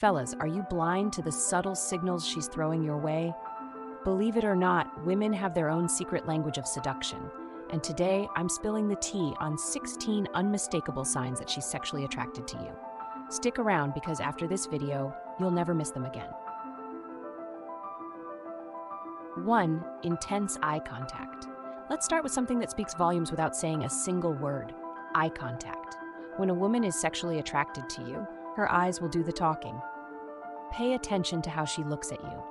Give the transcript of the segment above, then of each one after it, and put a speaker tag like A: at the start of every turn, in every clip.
A: Fellas, are you blind to the subtle signals she's throwing your way? Believe it or not, women have their own secret language of seduction. And today, I'm spilling the tea on 16 unmistakable signs that she's sexually attracted to you. Stick around because after this video, you'll never miss them again. 1. Intense eye contact. Let's start with something that speaks volumes without saying a single word: eye contact. When a woman is sexually attracted to you, her eyes will do the talking. Pay attention to how she looks at you.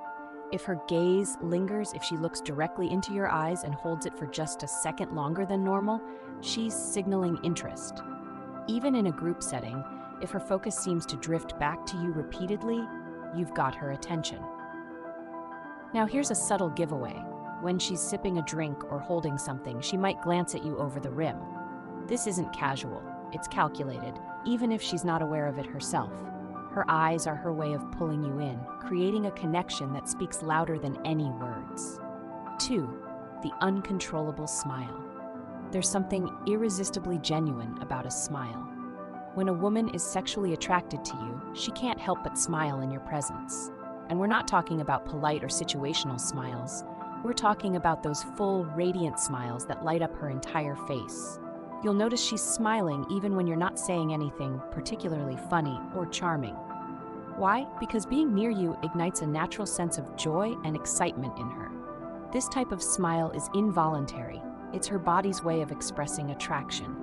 A: If her gaze lingers, if she looks directly into your eyes and holds it for just a second longer than normal, she's signaling interest. Even in a group setting, if her focus seems to drift back to you repeatedly, you've got her attention. Now here's a subtle giveaway. When she's sipping a drink or holding something, she might glance at you over the rim. This isn't casual, it's calculated, even if she's not aware of it herself. Her eyes are her way of pulling you in, creating a connection that speaks louder than any words. 2. The uncontrollable smile. There's something irresistibly genuine about a smile. When a woman is sexually attracted to you, she can't help but smile in your presence. And we're not talking about polite or situational smiles. We're talking about those full, radiant smiles that light up her entire face. You'll notice she's smiling even when you're not saying anything particularly funny or charming. Why? Because being near you ignites a natural sense of joy and excitement in her. This type of smile is involuntary. It's her body's way of expressing attraction.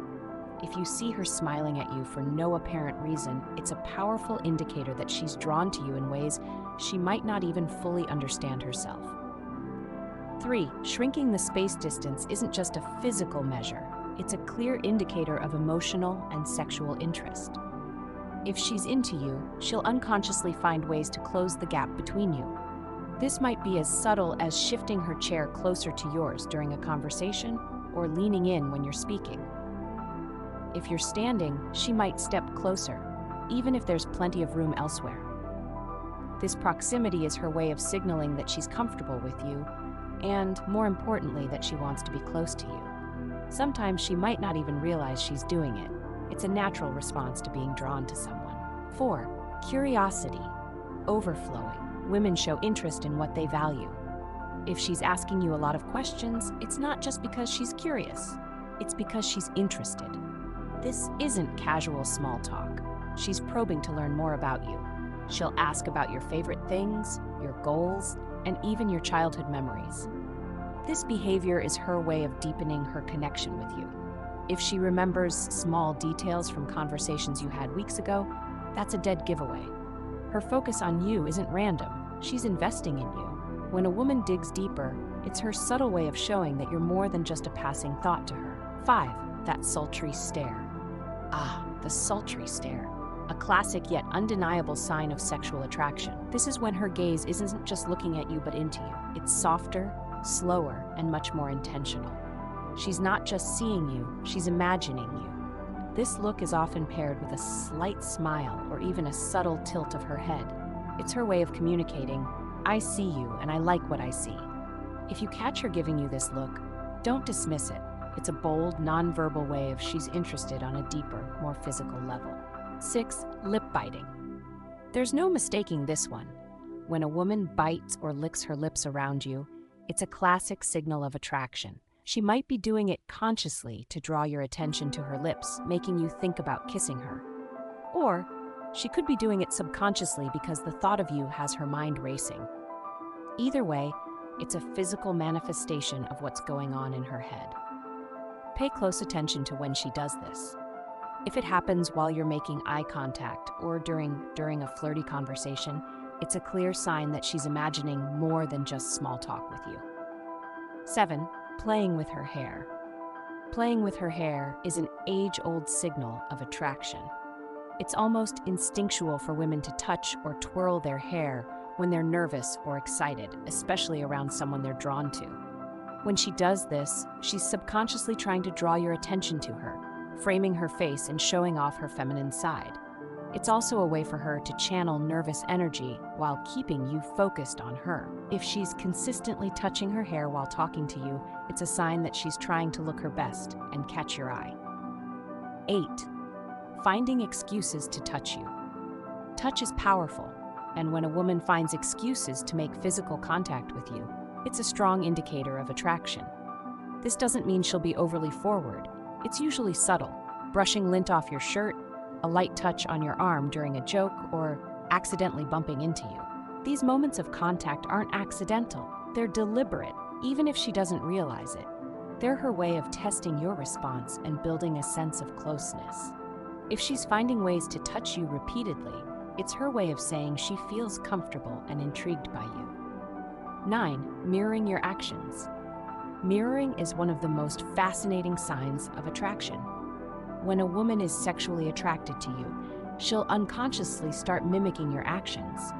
A: If you see her smiling at you for no apparent reason, it's a powerful indicator that she's drawn to you in ways she might not even fully understand herself. 3. Shrinking the space distance isn't just a physical measure. It's a clear indicator of emotional and sexual interest. If she's into you, she'll unconsciously find ways to close the gap between you. This might be as subtle as shifting her chair closer to yours during a conversation or leaning in when you're speaking. If you're standing, she might step closer, even if there's plenty of room elsewhere. This proximity is her way of signaling that she's comfortable with you, and, more importantly, that she wants to be close to you. Sometimes she might not even realize she's doing it. It's a natural response to being drawn to someone. 4. Curiosity. Overflowing. Women show interest in what they value. If she's asking you a lot of questions, it's not just because she's curious. It's because she's interested. This isn't casual small talk. She's probing to learn more about you. She'll ask about your favorite things, your goals, and even your childhood memories. This behavior is her way of deepening her connection with you. If she remembers small details from conversations you had weeks ago, that's a dead giveaway. Her focus on you isn't random. She's investing in you. When a woman digs deeper, it's her subtle way of showing that you're more than just a passing thought to her. 5. That sultry stare. Ah, the sultry stare. A classic yet undeniable sign of sexual attraction. This is when her gaze isn't just looking at you but into you. It's softer, slower, and much more intentional. She's not just seeing you, she's imagining you. This look is often paired with a slight smile or even a subtle tilt of her head. It's her way of communicating, "I see you and I like what I see." If you catch her giving you this look, don't dismiss it. It's a bold, nonverbal way of she's interested on a deeper, more physical level. 6. Lip biting. There's no mistaking this one. When a woman bites or licks her lips around you, it's a classic signal of attraction. She might be doing it consciously to draw your attention to her lips, making you think about kissing her. Or she could be doing it subconsciously because the thought of you has her mind racing. Either way, it's a physical manifestation of what's going on in her head. Pay close attention to when she does this. If it happens while you're making eye contact or during a flirty conversation, it's a clear sign that she's imagining more than just small talk with you. 7. Playing with her hair. Playing with her hair is an age-old signal of attraction. It's almost instinctual for women to touch or twirl their hair when they're nervous or excited, especially around someone they're drawn to. When she does this, she's subconsciously trying to draw your attention to her, framing her face and showing off her feminine side. It's also a way for her to channel nervous energy while keeping you focused on her. If she's consistently touching her hair while talking to you, it's a sign that she's trying to look her best and catch your eye. 8. Finding excuses to touch you. Touch is powerful. And when a woman finds excuses to make physical contact with you, it's a strong indicator of attraction. This doesn't mean she'll be overly forward. It's usually subtle, brushing lint off your shirt, a light touch on your arm during a joke, or accidentally bumping into you. These moments of contact aren't accidental. They're deliberate, even if she doesn't realize it. They're her way of testing your response and building a sense of closeness. If she's finding ways to touch you repeatedly, it's her way of saying she feels comfortable and intrigued by you. 9. Mirroring your actions. Mirroring is one of the most fascinating signs of attraction. When a woman is sexually attracted to you, she'll unconsciously start mimicking your actions.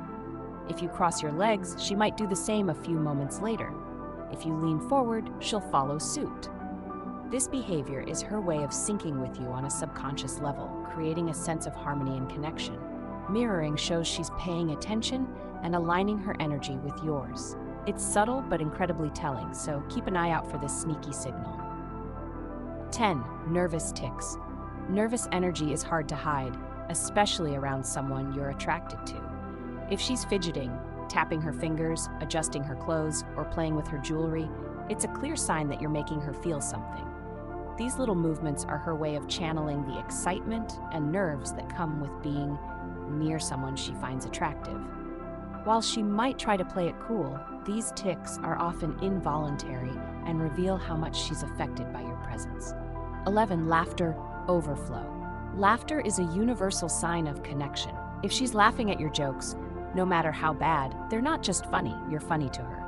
A: If you cross your legs, she might do the same a few moments later. If you lean forward, she'll follow suit. This behavior is her way of syncing with you on a subconscious level, creating a sense of harmony and connection. Mirroring shows she's paying attention and aligning her energy with yours. It's subtle but incredibly telling, so keep an eye out for this sneaky signal. 10. Nervous tics. Nervous energy is hard to hide, especially around someone you're attracted to. If she's fidgeting, tapping her fingers, adjusting her clothes, or playing with her jewelry, it's a clear sign that you're making her feel something. These little movements are her way of channeling the excitement and nerves that come with being near someone she finds attractive. While she might try to play it cool, these tics are often involuntary and reveal how much she's affected by your presence. 11. Laughter overflow. Laughter is a universal sign of connection. If she's laughing at your jokes, no matter how bad, they're not just funny, you're funny to her.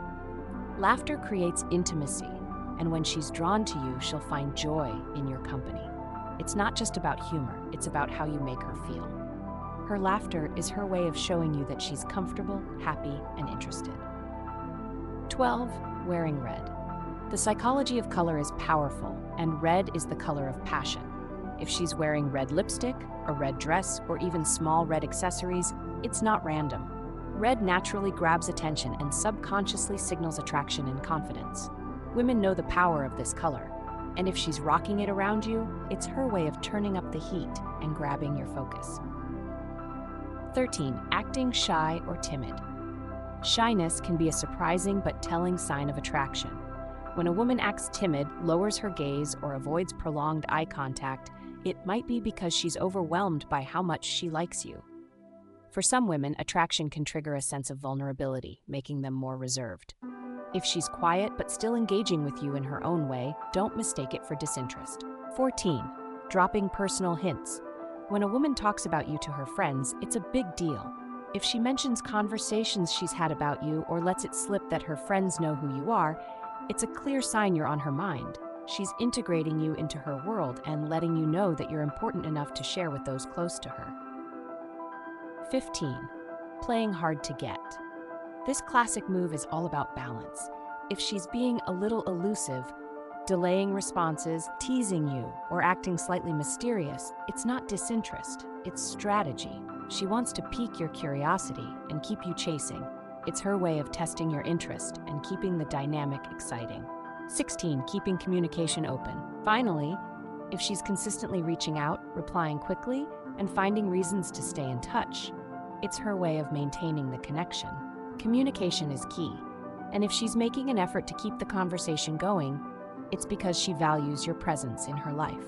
A: Laughter creates intimacy, and when she's drawn to you, she'll find joy in your company. It's not just about humor, it's about how you make her feel. Her laughter is her way of showing you that she's comfortable, happy, and interested. 12. Wearing red. The psychology of color is powerful, and red is the color of passion. If she's wearing red lipstick, a red dress, or even small red accessories, it's not random. Red naturally grabs attention and subconsciously signals attraction and confidence. Women know the power of this color, and if she's rocking it around you, it's her way of turning up the heat and grabbing your focus. 13. Acting shy or timid. Shyness can be a surprising but telling sign of attraction. When a woman acts timid, lowers her gaze, or avoids prolonged eye contact, it might be because she's overwhelmed by how much she likes you. For some women, attraction can trigger a sense of vulnerability, making them more reserved. If she's quiet but still engaging with you in her own way, don't mistake it for disinterest. 14. Dropping personal hints. When a woman talks about you to her friends, it's a big deal. If she mentions conversations she's had about you or lets it slip that her friends know who you are, it's a clear sign you're on her mind. She's integrating you into her world and letting you know that you're important enough to share with those close to her. 15. Playing hard to get. This classic move is all about balance. If she's being a little elusive, delaying responses, teasing you, or acting slightly mysterious, it's not disinterest, it's strategy. She wants to pique your curiosity and keep you chasing. It's her way of testing your interest and keeping the dynamic exciting. 16. Keeping communication open. Finally, if she's consistently reaching out, replying quickly, and finding reasons to stay in touch, it's her way of maintaining the connection. Communication is key, and if she's making an effort to keep the conversation going, it's because she values your presence in her life.